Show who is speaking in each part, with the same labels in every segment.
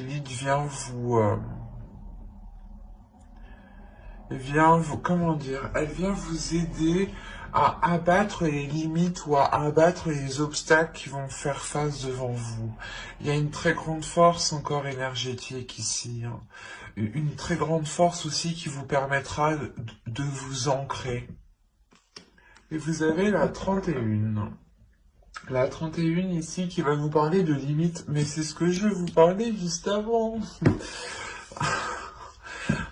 Speaker 1: Lilith comment dire, elle vient vous aider à abattre les limites ou à abattre les obstacles qui vont faire face devant vous. Il y a une très grande force encore énergétique ici, hein. Une très grande force aussi qui vous permettra de vous ancrer. Et vous avez la 31. La 31 ici qui va vous parler de limites, mais c'est ce que je vous parlais juste avant.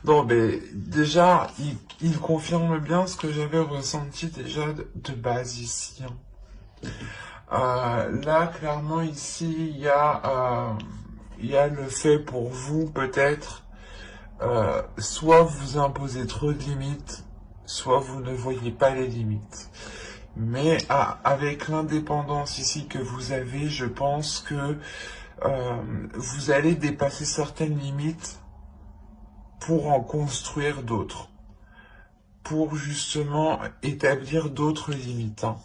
Speaker 1: Non, mais déjà, il confirme bien ce que j'avais ressenti déjà de base ici, hein. Là, clairement, ici, il y a le fait pour vous, peut-être, soit vous imposez trop de limites, soit vous ne voyez pas les limites. Mais avec l'indépendance ici que vous avez, je pense que vous allez dépasser certaines limites pour en construire d'autres, pour justement établir d'autres limites, hein.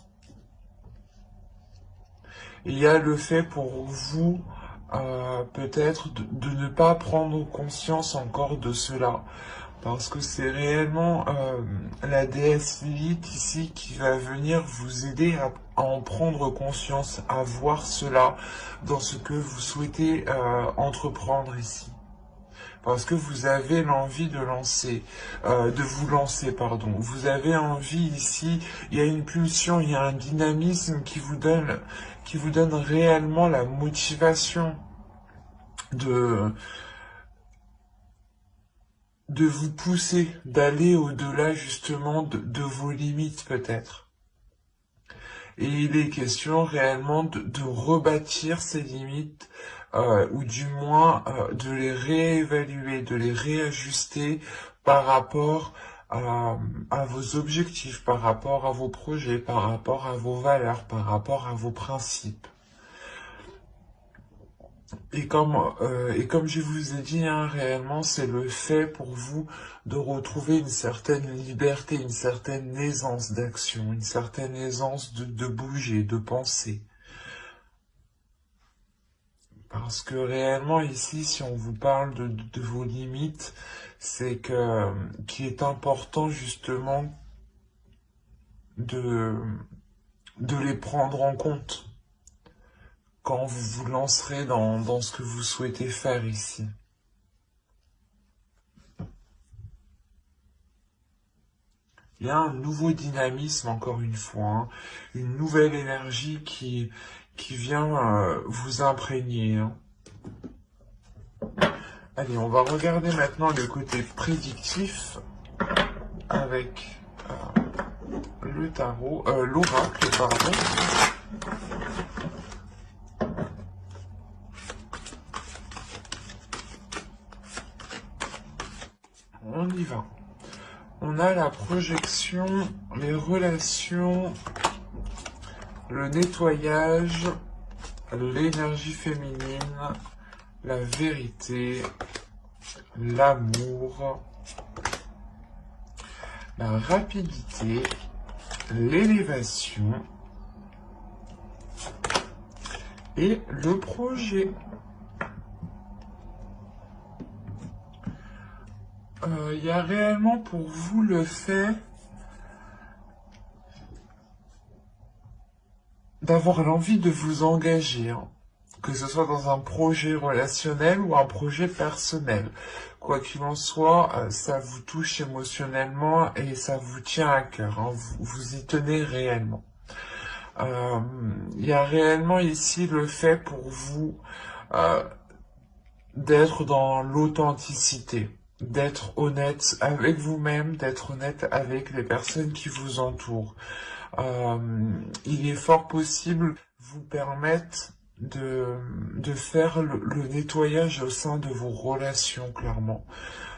Speaker 1: Il y a le fait pour vous peut-être de ne pas prendre conscience encore de cela, parce que c'est réellement la déesse Lilith ici qui va venir vous aider à en prendre conscience, à voir cela dans ce que vous souhaitez entreprendre ici. Parce que vous avez l'envie de vous lancer, pardon. Vous avez envie ici, il y a une pulsion, il y a un dynamisme qui vous donne réellement la motivation de vous pousser, d'aller au-delà justement de vos limites peut-être. Et il est question réellement de rebâtir ces limites, ou du moins de les réévaluer, de les réajuster par rapport à vos objectifs, par rapport à vos projets, par rapport à vos valeurs, par rapport à vos principes. Et comme je vous ai dit, hein, réellement, c'est le fait pour vous de retrouver une certaine liberté, une certaine aisance d'action, une certaine aisance de bouger, de penser. Parce que réellement, ici, si on vous parle de vos limites, c'est qu'il est important justement de les prendre en compte quand vous vous lancerez dans ce que vous souhaitez faire ici. Il y a un nouveau dynamisme, encore une fois, hein, une nouvelle énergie qui vient vous imprégner, hein. Allez, on va regarder maintenant le côté prédictif avec le tarot, l'oracle, pardon. On y va. On a la projection, les relations, le nettoyage, l'énergie féminine, la vérité, l'amour, la rapidité, l'élévation et le projet. Il y a réellement pour vous le fait d'avoir l'envie de vous engager, hein, que ce soit dans un projet relationnel ou un projet personnel. Quoi qu'il en soit, ça vous touche émotionnellement et ça vous tient à cœur, hein, vous y tenez réellement. Il y a réellement ici le fait pour vous d'être dans l'authenticité, d'être honnête avec vous-même, d'être honnête avec les personnes qui vous entourent. Il est fort possible vous permettre de faire le nettoyage au sein de vos relations, clairement.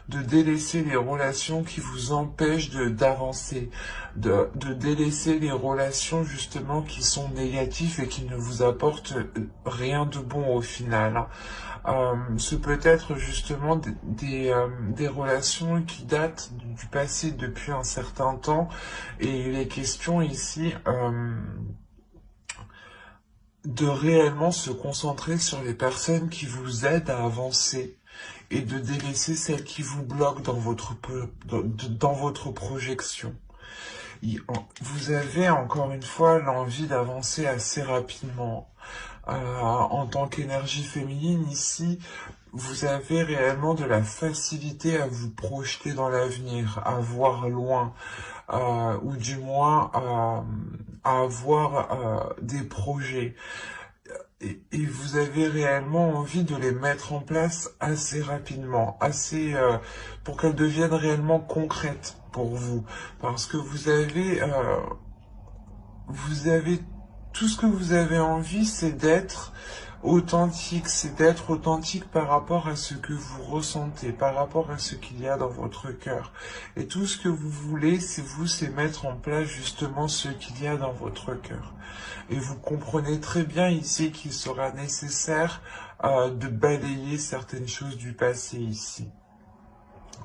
Speaker 1: De délaisser les relations qui vous empêchent d'avancer, de délaisser les relations justement qui sont négatives et qui ne vous apportent rien de bon au final. Ce peut être justement des relations qui datent du passé depuis un certain temps, et il est question ici de réellement se concentrer sur les personnes qui vous aident à avancer et de délaisser celles qui vous bloquent dans votre projection. Vous avez encore une fois l'envie d'avancer assez rapidement. En tant qu'énergie féminine, ici, vous avez réellement de la facilité à vous projeter dans l'avenir, à voir loin, ou du moins à avoir des projets. Et vous avez réellement envie de les mettre en place assez rapidement, pour qu'elles deviennent réellement concrètes pour vous. Parce que vous avez tout ce que vous avez envie, c'est d'être authentique par rapport à ce que vous ressentez, par rapport à ce qu'il y a dans votre cœur. Et tout ce que vous voulez, c'est mettre en place justement ce qu'il y a dans votre cœur. Et vous comprenez très bien ici qu'il sera nécessaire de balayer certaines choses du passé ici.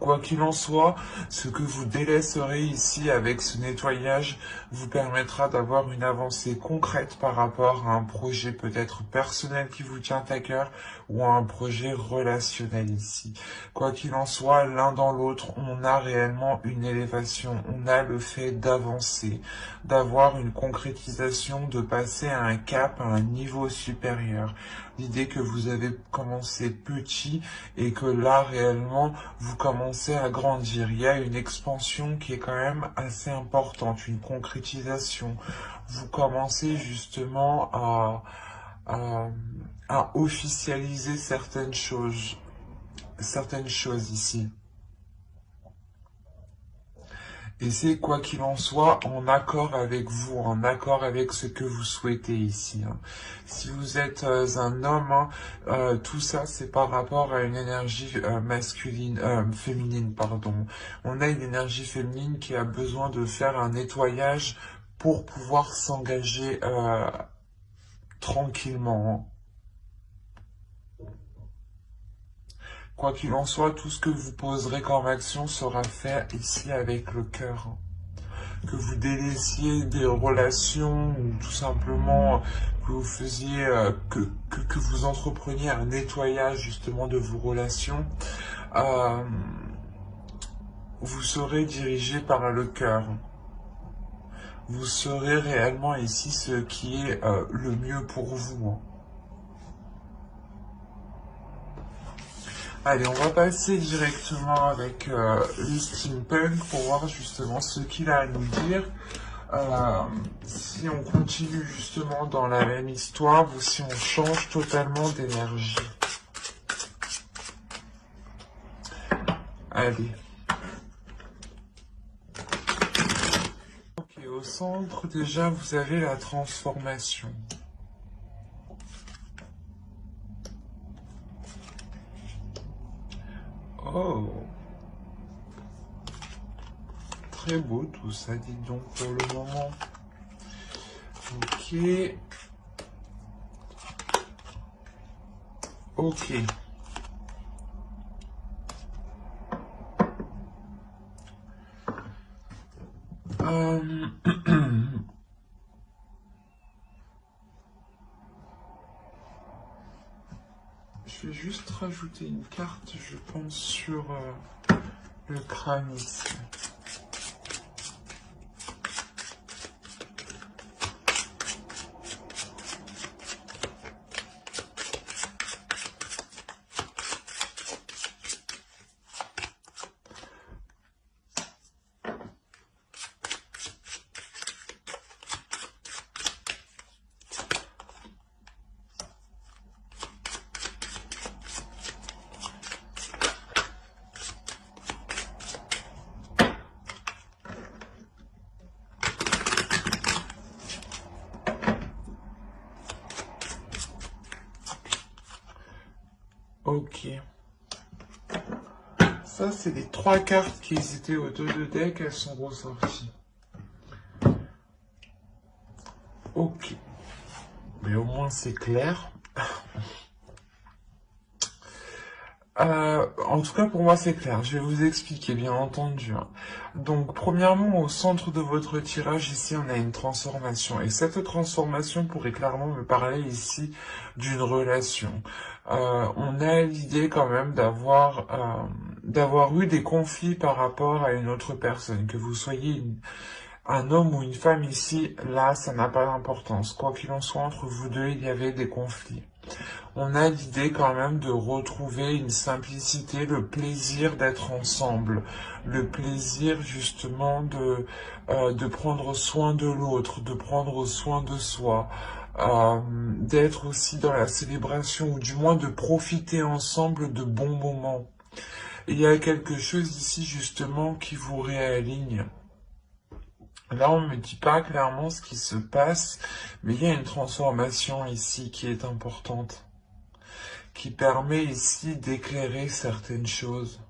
Speaker 1: Quoi qu'il en soit, ce que vous délaisserez ici avec ce nettoyage vous permettra d'avoir une avancée concrète par rapport à un projet peut-être personnel qui vous tient à cœur ou à un projet relationnel ici. Quoi qu'il en soit, l'un dans l'autre, on a réellement une élévation, on a le fait d'avancer, d'avoir une concrétisation, de passer à un cap, à un niveau supérieur. L'idée que vous avez commencé petit et que là réellement vous commencez à grandir. Il y a une expansion qui est quand même assez importante, une concrétisation. Vous commencez justement à, à officialiser certaines choses ici. Et c'est quoi qu'il en soit en accord avec vous, en accord avec ce que vous souhaitez ici. Si vous êtes un homme, tout ça c'est par rapport à une énergie féminine, pardon. On a une énergie féminine qui a besoin de faire un nettoyage pour pouvoir s'engager tranquillement. Quoi qu'il en soit, tout ce que vous poserez comme action sera fait ici avec le cœur. Que vous délaissiez des relations ou tout simplement que vous faisiez, que vous entrepreniez un nettoyage justement de vos relations, vous serez dirigé par le cœur. Vous saurez réellement ici ce qui est le mieux pour vous. Allez, on va passer directement avec le steampunk pour voir justement ce qu'il a à nous dire. Si on continue justement dans la même histoire ou si on change totalement d'énergie. Allez. Ok, au centre, déjà, vous avez la transformation. Oh. Très beau tout ça, dites donc, pour le moment. Ok. Ok. Je vais juste rajouter une carte, je pense, sur le crâne ici. Ok. Ça, c'est les 3 cartes qui étaient au dos de deck, elles sont ressorties. Ok. Mais au moins, c'est clair. En tout cas, pour moi, c'est clair. Je vais vous expliquer, bien entendu, hein. Donc, premièrement, au centre de votre tirage, ici, on a une transformation. Et cette transformation pourrait clairement me parler ici d'une relation. On a l'idée quand même d'avoir eu des conflits par rapport à une autre personne. Que vous soyez un homme ou une femme ici, là, ça n'a pas d'importance. Quoi qu'il en soit, entre vous deux, il y avait des conflits. On a l'idée quand même de retrouver une simplicité, le plaisir d'être ensemble, le plaisir justement de prendre soin de l'autre, de prendre soin de soi, d'être aussi dans la célébration ou du moins de profiter ensemble de bons moments. Il y a quelque chose ici justement qui vous réaligne. Là, on ne me dit pas clairement ce qui se passe, mais il y a une transformation ici qui est importante, qui permet ici d'éclairer certaines choses.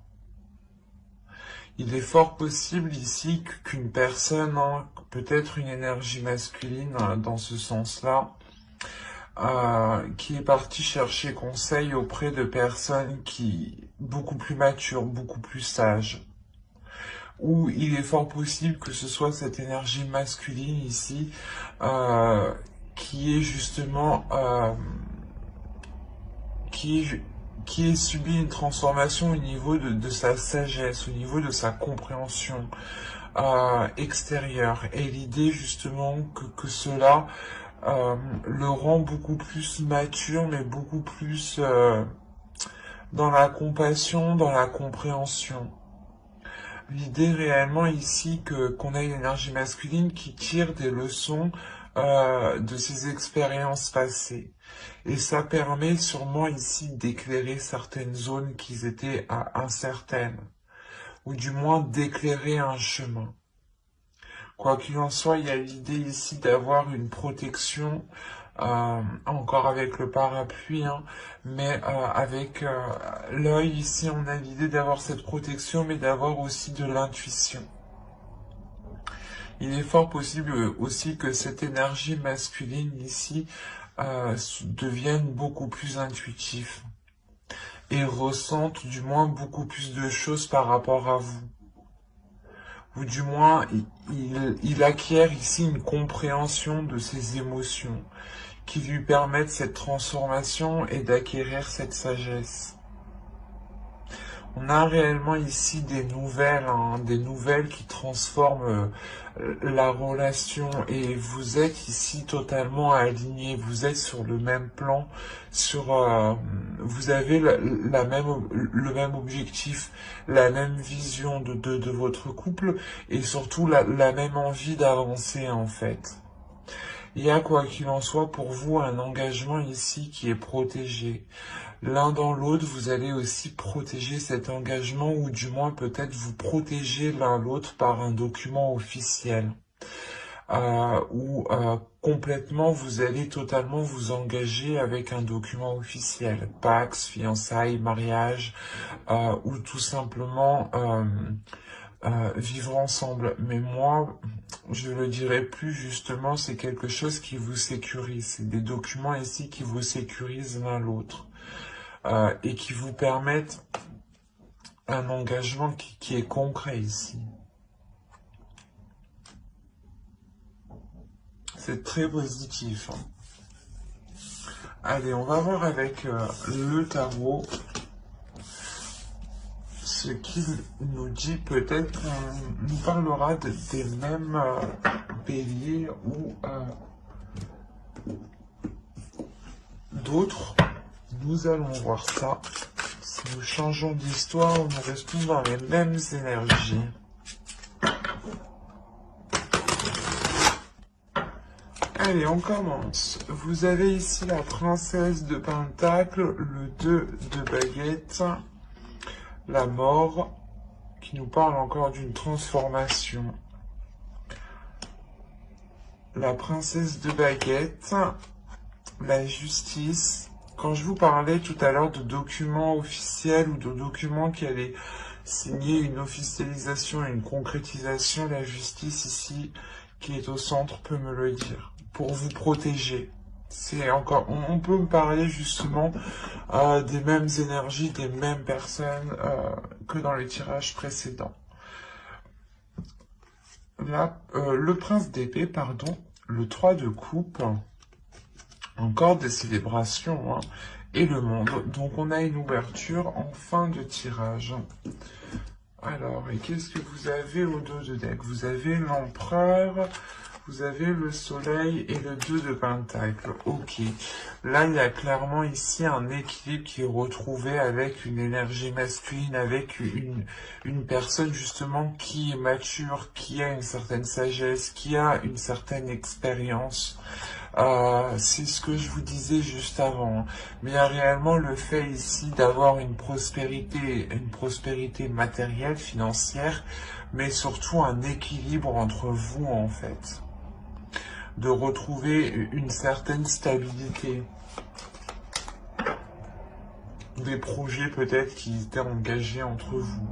Speaker 1: Il est fort possible ici qu'une personne, hein, peut-être une énergie masculine dans ce sens-là, qui est partie chercher conseil auprès de personnes beaucoup plus matures, beaucoup plus sages. Ou il est fort possible que ce soit cette énergie masculine ici, qui est justement qui ait subi une transformation au niveau de sa sagesse, au niveau de sa compréhension extérieure. Et l'idée justement que cela le rend beaucoup plus mature, mais beaucoup plus dans la compassion, dans la compréhension. L'idée réellement ici qu'on a une énergie masculine qui tire des leçons de ses expériences passées. Et ça permet sûrement ici d'éclairer certaines zones qui étaient incertaines, ou du moins d'éclairer un chemin. Quoi qu'il en soit, il y a l'idée ici d'avoir une protection, encore avec le parapluie, hein, mais avec l'œil ici, on a l'idée d'avoir cette protection, mais d'avoir aussi de l'intuition. Il est fort possible aussi que cette énergie masculine ici devienne beaucoup plus intuitive et ressente du moins beaucoup plus de choses par rapport à vous. Ou du moins, il acquiert ici une compréhension de ses émotions qui lui permettent cette transformation et d'acquérir cette sagesse. On a réellement ici des nouvelles qui transforment la relation et vous êtes ici totalement alignés, vous êtes sur le même plan, vous avez le même objectif, la même vision de votre couple et surtout la même envie d'avancer en fait. Il y a quoi qu'il en soit pour vous un engagement ici qui est protégé. L'un dans l'autre, vous allez aussi protéger cet engagement ou du moins peut-être vous protéger l'un l'autre par un document officiel. Ou complètement vous allez totalement vous engager avec un document officiel. Pax, fiançailles, mariage ou tout simplement vivre ensemble. Mais moi, je le dirais plus justement, c'est quelque chose qui vous sécurise. C'est des documents ici qui vous sécurisent l'un l'autre. Et qui vous permettent un engagement qui est concret ici. C'est très positif. Allez, on va voir avec le tarot ce qu'il nous dit. Peut-être qu'on nous parlera des mêmes béliers ou d'autres. Nous allons voir ça. Si nous changeons d'histoire, nous restons dans les mêmes énergies. Allez, on commence. Vous avez ici la princesse de Pentacle, le 2 de baguette, la mort, qui nous parle encore d'une transformation. La princesse de baguette, la justice. Quand je vous parlais tout à l'heure de documents officiels ou de documents qui allaient signer une officialisation et une concrétisation, la justice ici, qui est au centre, peut me le dire. Pour vous protéger. C'est encore, on peut me parler justement des mêmes énergies, des mêmes personnes que dans les tirages précédents. Là, le prince d'épée, pardon, le 3 de coupe, encore des célébrations, hein, et le monde. Donc on a une ouverture en fin de tirage. Alors, et qu'est-ce que vous avez au dos de deck? Vous avez l'empereur, vous avez le soleil et le 2 de pentacle. Ok. Là, il y a clairement ici un équilibre qui est retrouvé avec une énergie masculine, avec une personne justement qui est mature, qui a une certaine sagesse, qui a une certaine expérience. C'est ce que je vous disais juste avant. Mais il y a réellement le fait ici d'avoir une prospérité matérielle, financière, mais surtout un équilibre entre vous en fait. De retrouver une certaine stabilité. Des projets peut-être qui étaient engagés entre vous.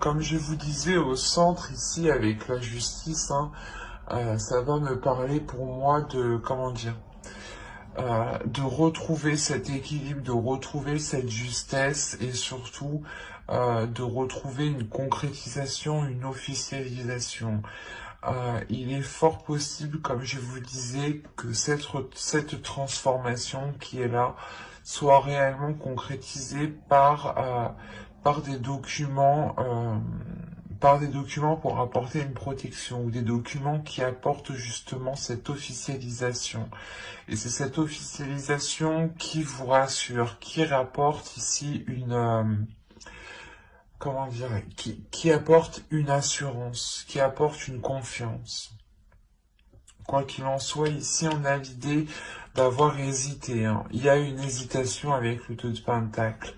Speaker 1: Comme je vous disais, au centre ici avec la justice, hein, ça va me parler pour moi de, comment dire, de retrouver cet équilibre, de retrouver cette justesse et surtout de retrouver une concrétisation, une officialisation. Il est fort possible, comme je vous disais, que cette transformation qui est là soit réellement concrétisée par des documents pour apporter une protection ou des documents qui apportent justement cette officialisation. Et c'est cette officialisation qui vous rassure, qui rapporte ici une comment dire, qui apporte une assurance, qui apporte une confiance. Quoi qu'il en soit, ici on a l'idée d'avoir hésité, hein. Il y a une hésitation avec le 2 de pentacle.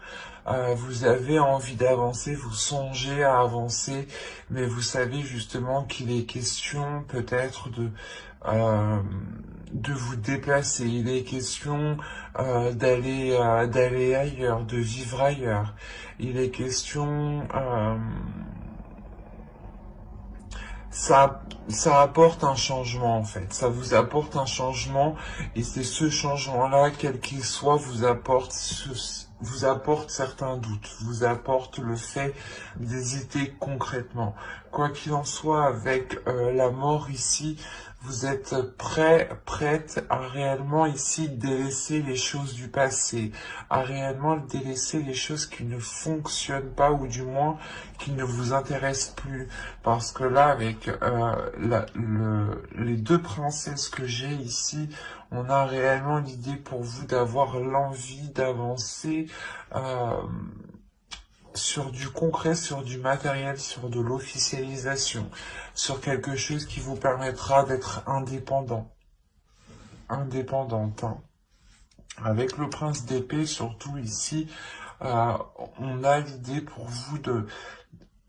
Speaker 1: Vous avez envie d'avancer, vous songez à avancer, mais vous savez justement qu'il est question peut-être de vous déplacer. Il est question d'aller ailleurs, de vivre ailleurs. Il est question ça apporte un changement en fait. Ça vous apporte un changement et c'est ce changement-là, quel qu'il soit, vous apporte certains doutes, vous apporte le fait d'hésiter concrètement. Quoi qu'il en soit, avec la mort ici, vous êtes prête à réellement ici délaisser les choses du passé, à réellement délaisser les choses qui ne fonctionnent pas ou du moins qui ne vous intéressent plus. Parce que là, avec les deux princesses que j'ai ici, on a réellement l'idée pour vous d'avoir l'envie d'avancer sur du concret, sur du matériel, sur de l'officialisation, sur quelque chose qui vous permettra d'être indépendante. Hein. Avec le prince d'épée, surtout ici, on a l'idée pour vous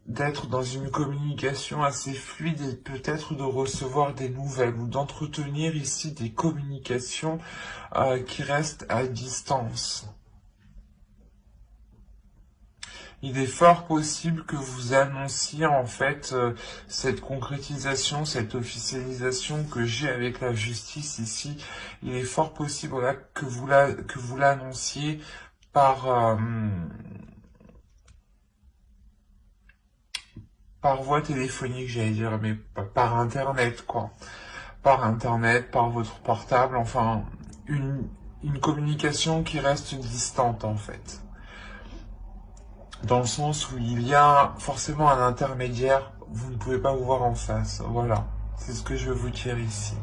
Speaker 1: d'être dans une communication assez fluide et peut-être de recevoir des nouvelles ou d'entretenir ici des communications qui restent à distance. Il est fort possible que vous annonciez en fait cette concrétisation, cette officialisation que j'ai avec la justice ici. Il est fort possible voilà, que vous l'annonciez par par voie téléphonique, j'allais dire, mais par internet quoi. Par internet, par votre portable, enfin une communication qui reste distante en fait. Dans le sens où il y a forcément un intermédiaire, vous ne pouvez pas vous voir en face. Voilà, c'est ce que je veux vous dire ici.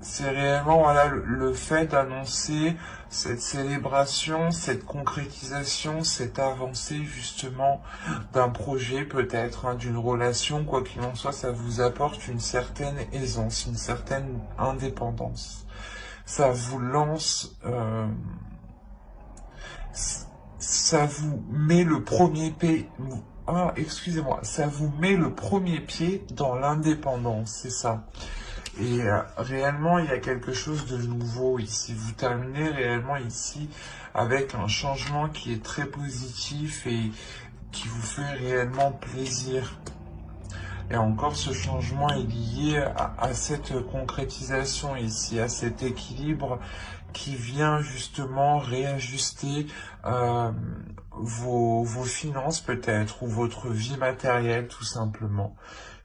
Speaker 1: C'est réellement voilà, le fait d'annoncer cette célébration, cette concrétisation, cette avancée justement d'un projet peut-être, hein, d'une relation, quoi qu'il en soit, ça vous apporte une certaine aisance, une certaine indépendance. Ça vous lance... ça vous met le premier pied, ça vous met le premier pied dans l'indépendance, c'est ça. Et réellement, il y a quelque chose de nouveau ici. Vous terminez réellement ici avec un changement qui est très positif et qui vous fait réellement plaisir. Et encore, ce changement est lié à cette concrétisation ici, à cet équilibre qui vient justement réajuster vos finances peut-être, ou votre vie matérielle tout simplement.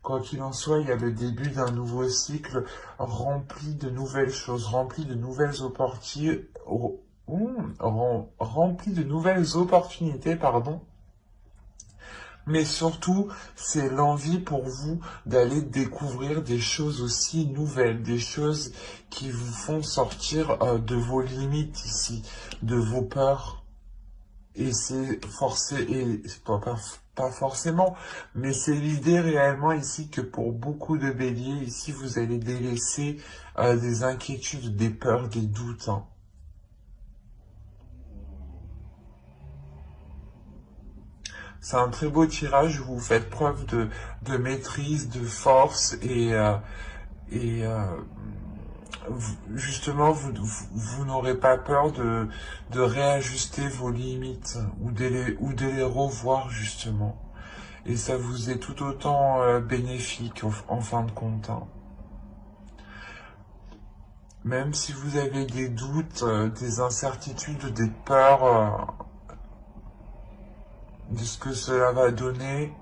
Speaker 1: Quoi qu'il en soit, il y a le début d'un nouveau cycle rempli de nouvelles choses, rempli de nouvelles opportunités, rempli de nouvelles opportunités, pardon. Mais surtout, c'est l'envie pour vous d'aller découvrir des choses aussi nouvelles, des choses qui vous font sortir de vos limites ici, de vos peurs. Et c'est forcé, et pas forcément, mais c'est l'idée réellement ici que pour beaucoup de béliers, ici, vous allez délaisser des inquiétudes, des peurs, des doutes, hein. C'est un très beau tirage où vous faites preuve de maîtrise, de force et justement, vous n'aurez pas peur de réajuster vos limites ou de les revoir justement. Et ça vous est tout autant bénéfique en fin de compte, hein. Même si vous avez des doutes, des incertitudes, des peurs de ce que cela va donner,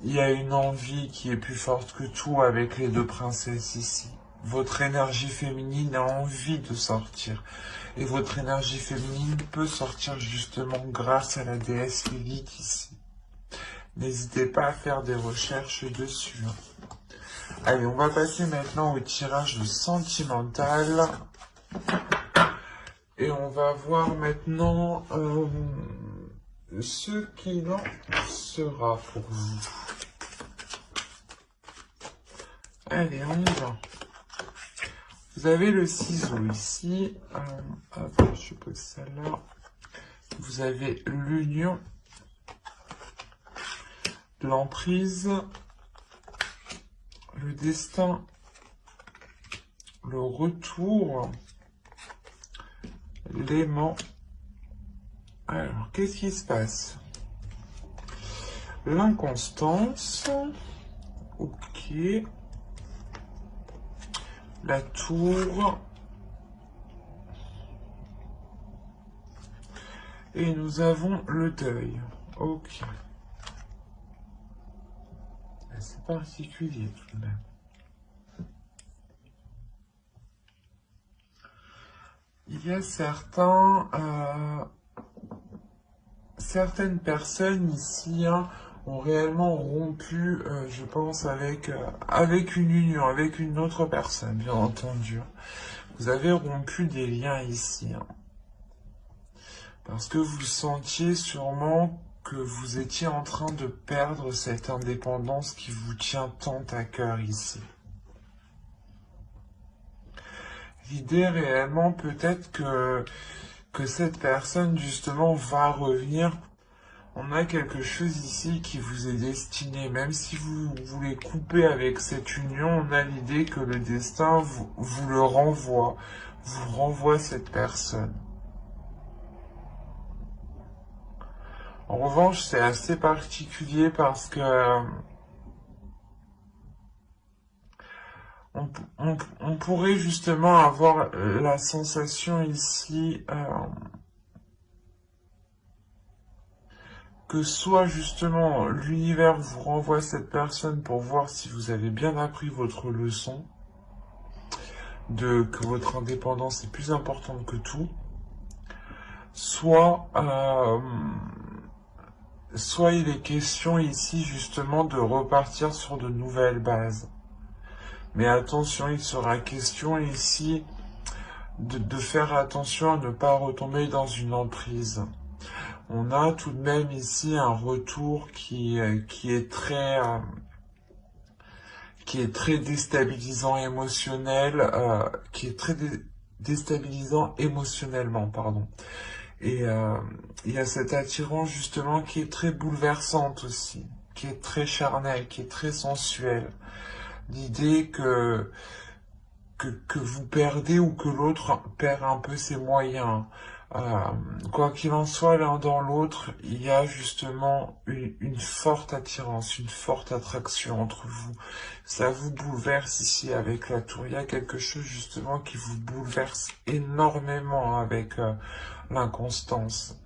Speaker 1: il y a une envie qui est plus forte que tout avec les deux princesses ici. Votre énergie féminine a envie de sortir. Et votre énergie féminine peut sortir justement grâce à la déesse Lilith ici. N'hésitez pas à faire des recherches dessus. Allez, on va passer maintenant au tirage sentimental. Et on va voir maintenant ce qu'il en sera pour vous. Allez, on y va. Vous avez le ciseau ici. Hop, je pose ça là. Vous avez l'union, l'emprise, le destin, le retour, l'aimant. Alors, qu'est-ce qui se passe? L'inconstance. Ok. La tour. Et nous avons le deuil. Ok. C'est particulier tout de même. Il y a certaines personnes ici ont réellement rompu, je pense, avec une union, avec une autre personne, bien entendu. Vous avez rompu des liens ici, hein. Parce que vous sentiez sûrement que vous étiez en train de perdre cette indépendance qui vous tient tant à cœur ici. L'idée réellement peut-être que cette personne justement va revenir. On a quelque chose ici qui vous est destiné. Même si vous voulez couper avec cette union, on a l'idée que le destin vous le renvoie. Vous renvoie cette personne. En revanche, c'est assez particulier parce que on pourrait justement avoir la sensation ici que soit justement l'univers vous renvoie cette personne pour voir si vous avez bien appris votre leçon, que votre indépendance est plus importante que tout, soit il est question ici justement de repartir sur de nouvelles bases. Mais attention, il sera question ici de faire attention à ne pas retomber dans une emprise. On a tout de même ici un retour qui est très déstabilisant déstabilisant émotionnellement, pardon. Et il y a cette attirance justement qui est très bouleversante aussi, qui est très charnelle, qui est très sensuelle. l'idée que vous perdez ou que l'autre perd un peu ses moyens. Quoi qu'il en soit, l'un dans l'autre, il y a justement une forte attirance, une forte attraction entre vous. Ça vous bouleverse ici avec la tour. Il y a quelque chose justement qui vous bouleverse énormément avec l'inconstance.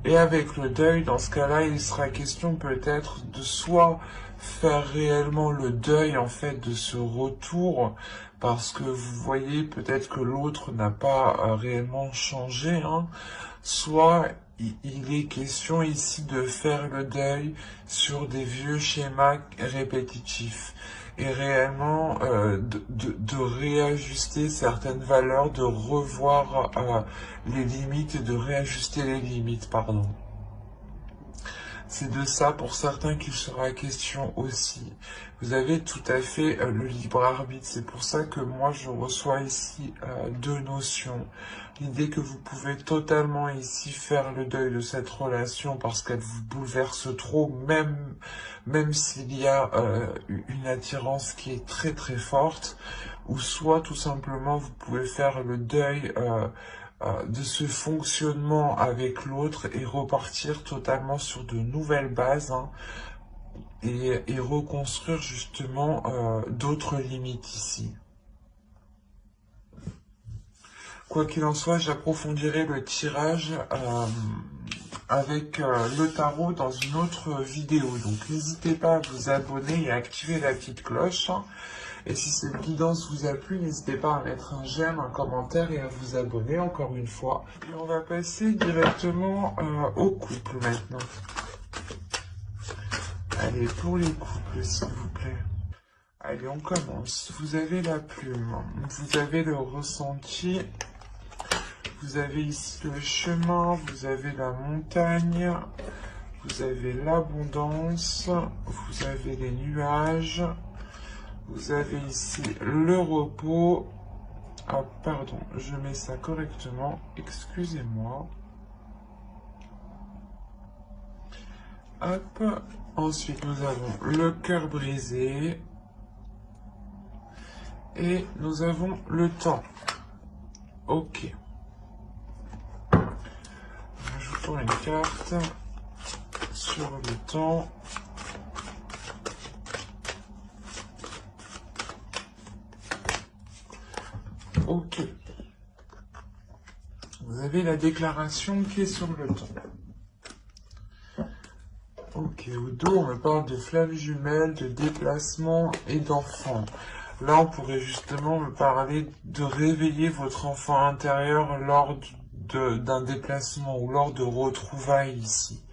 Speaker 1: Et avec le deuil, dans ce cas-là, il sera question peut-être de soit faire réellement le deuil en fait de ce retour, parce que vous voyez peut-être que l'autre n'a pas réellement changé, hein, soit il est question ici de faire le deuil sur des vieux schémas répétitifs et réellement de réajuster certaines valeurs, de revoir les limites et de réajuster les limites, pardon. C'est de ça pour certains qu'il sera question aussi. Vous avez tout à fait le libre arbitre. C'est pour ça que moi je reçois ici deux notions. L'idée que vous pouvez totalement ici faire le deuil de cette relation parce qu'elle vous bouleverse trop, même s'il y a une attirance qui est très très forte, ou soit tout simplement vous pouvez faire le deuil de ce fonctionnement avec l'autre et repartir totalement sur de nouvelles bases, hein, et reconstruire justement d'autres limites ici. Quoi qu'il en soit, j'approfondirai le tirage avec le tarot dans une autre vidéo. Donc n'hésitez pas à vous abonner et à activer la petite cloche. Et si cette guidance vous a plu, n'hésitez pas à mettre un j'aime, un commentaire et à vous abonner encore une fois. Et on va passer directement au couple maintenant. Allez, pour les couples, s'il vous plaît. Allez, on commence. Vous avez la plume, vous avez le ressenti, vous avez ici le chemin, vous avez la montagne, vous avez l'abondance, vous avez les nuages, vous avez ici le repos. Ah, pardon, je mets ça correctement, excusez-moi. Hop, ensuite nous avons le cœur brisé. Et nous avons le temps. Ok. Rajoutons une carte sur le temps. Ok. Vous avez la déclaration qui est sur le temps. Ok, au dos, on me parle de flammes jumelles, de déplacement et d'enfants. Là, on pourrait justement me parler de réveiller votre enfant intérieur lors d'un déplacement ou lors de retrouvailles ici,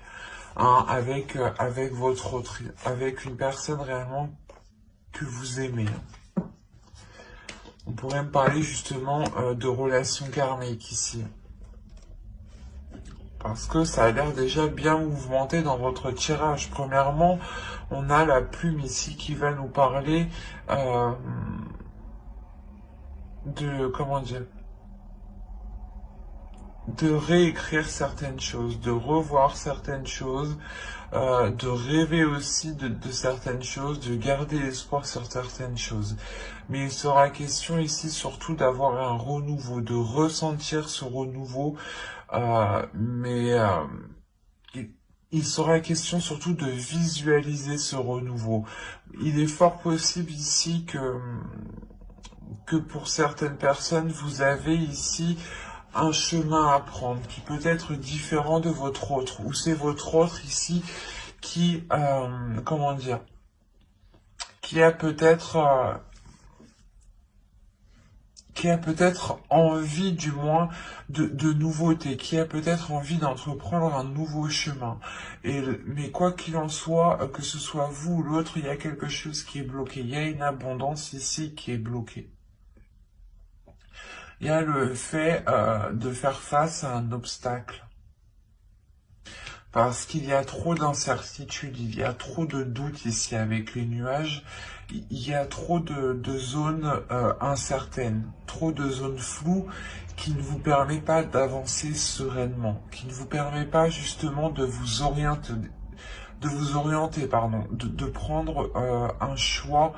Speaker 1: hein, avec avec une personne réellement que vous aimez. On pourrait me parler justement de relations karmiques ici. Parce que ça a l'air déjà bien mouvementé dans votre tirage. Premièrement, on a la plume ici qui va nous parler de, comment dire, de réécrire certaines choses, de revoir certaines choses, de rêver aussi de certaines choses, de garder l'espoir sur certaines choses. Mais il sera question ici surtout d'avoir un renouveau, de ressentir ce renouveau, il sera question surtout de visualiser ce renouveau. Il est fort possible ici que pour certaines personnes, vous avez ici un chemin à prendre qui peut être différent de votre autre, ou c'est votre autre ici qui, comment dire, qui a peut-être envie du moins de nouveautés, qui a peut-être envie d'entreprendre un nouveau chemin. Mais quoi qu'il en soit, que ce soit vous ou l'autre, il y a quelque chose qui est bloqué. Il y a une abondance ici qui est bloquée. Il y a le fait de faire face à un obstacle. Parce qu'il y a trop d'incertitudes, il y a trop de doutes ici avec les nuages, il y a trop de zones incertaines, trop de zones floues qui ne vous permet pas d'avancer sereinement, qui ne vous permet pas justement de vous de vous orienter, pardon, de prendre un choix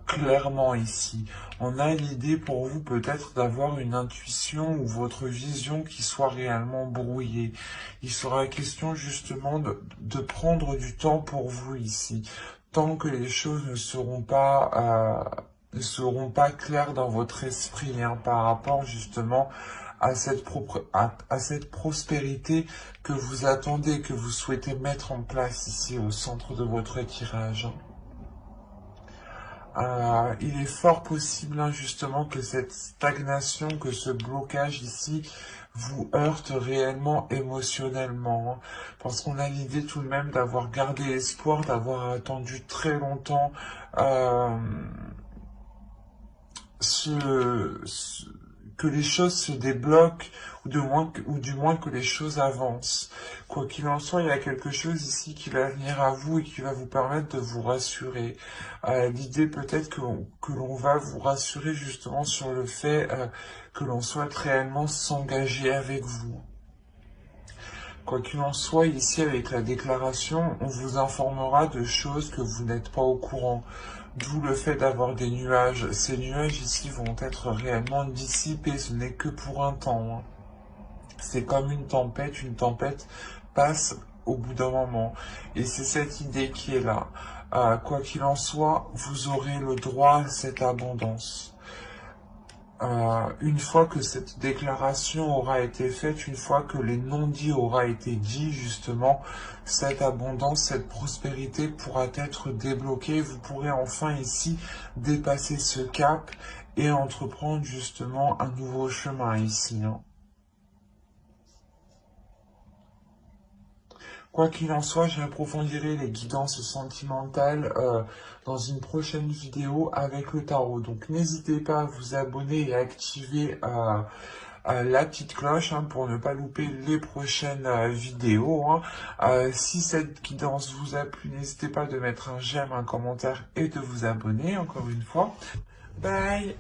Speaker 1: clairement ici. On a l'idée pour vous peut-être d'avoir une intuition ou votre vision qui soit réellement brouillée. Il sera question justement de prendre du temps pour vous ici. Tant que les choses ne seront pas claires dans votre esprit hein, par rapport justement à cette prospérité que vous attendez, que vous souhaitez mettre en place ici au centre de votre tirage. Il est fort possible hein, justement que cette stagnation, que ce blocage ici vous heurte réellement émotionnellement. Hein, parce qu'on a l'idée tout de même d'avoir gardé espoir, d'avoir attendu très longtemps que les choses se débloquent ou du moins que les choses avancent. Quoi qu'il en soit, il y a quelque chose ici qui va venir à vous et qui va vous permettre de vous rassurer. L'idée peut-être que l'on va vous rassurer justement sur le fait que l'on souhaite réellement s'engager avec vous. Quoi qu'il en soit, ici avec la déclaration, on vous informera de choses que vous n'êtes pas au courant. D'où le fait d'avoir des nuages. Ces nuages ici vont être réellement dissipés, ce n'est que pour un temps. Hein. C'est comme une tempête passe au bout d'un moment. Et c'est cette idée qui est là. Quoi qu'il en soit, vous aurez le droit à cette abondance. Une fois que cette déclaration aura été faite, une fois que les non-dits aura été dit, justement, cette abondance, cette prospérité pourra être débloquée. Vous pourrez enfin ici dépasser ce cap et entreprendre justement un nouveau chemin ici. Hein. Quoi qu'il en soit, j'approfondirai les guidances sentimentales dans une prochaine vidéo avec le tarot. Donc n'hésitez pas à vous abonner et à activer la petite cloche hein, pour ne pas louper les prochaines vidéos. Hein. Si cette guidance vous a plu, n'hésitez pas de mettre un j'aime, un commentaire et de vous abonner encore une fois. Bye!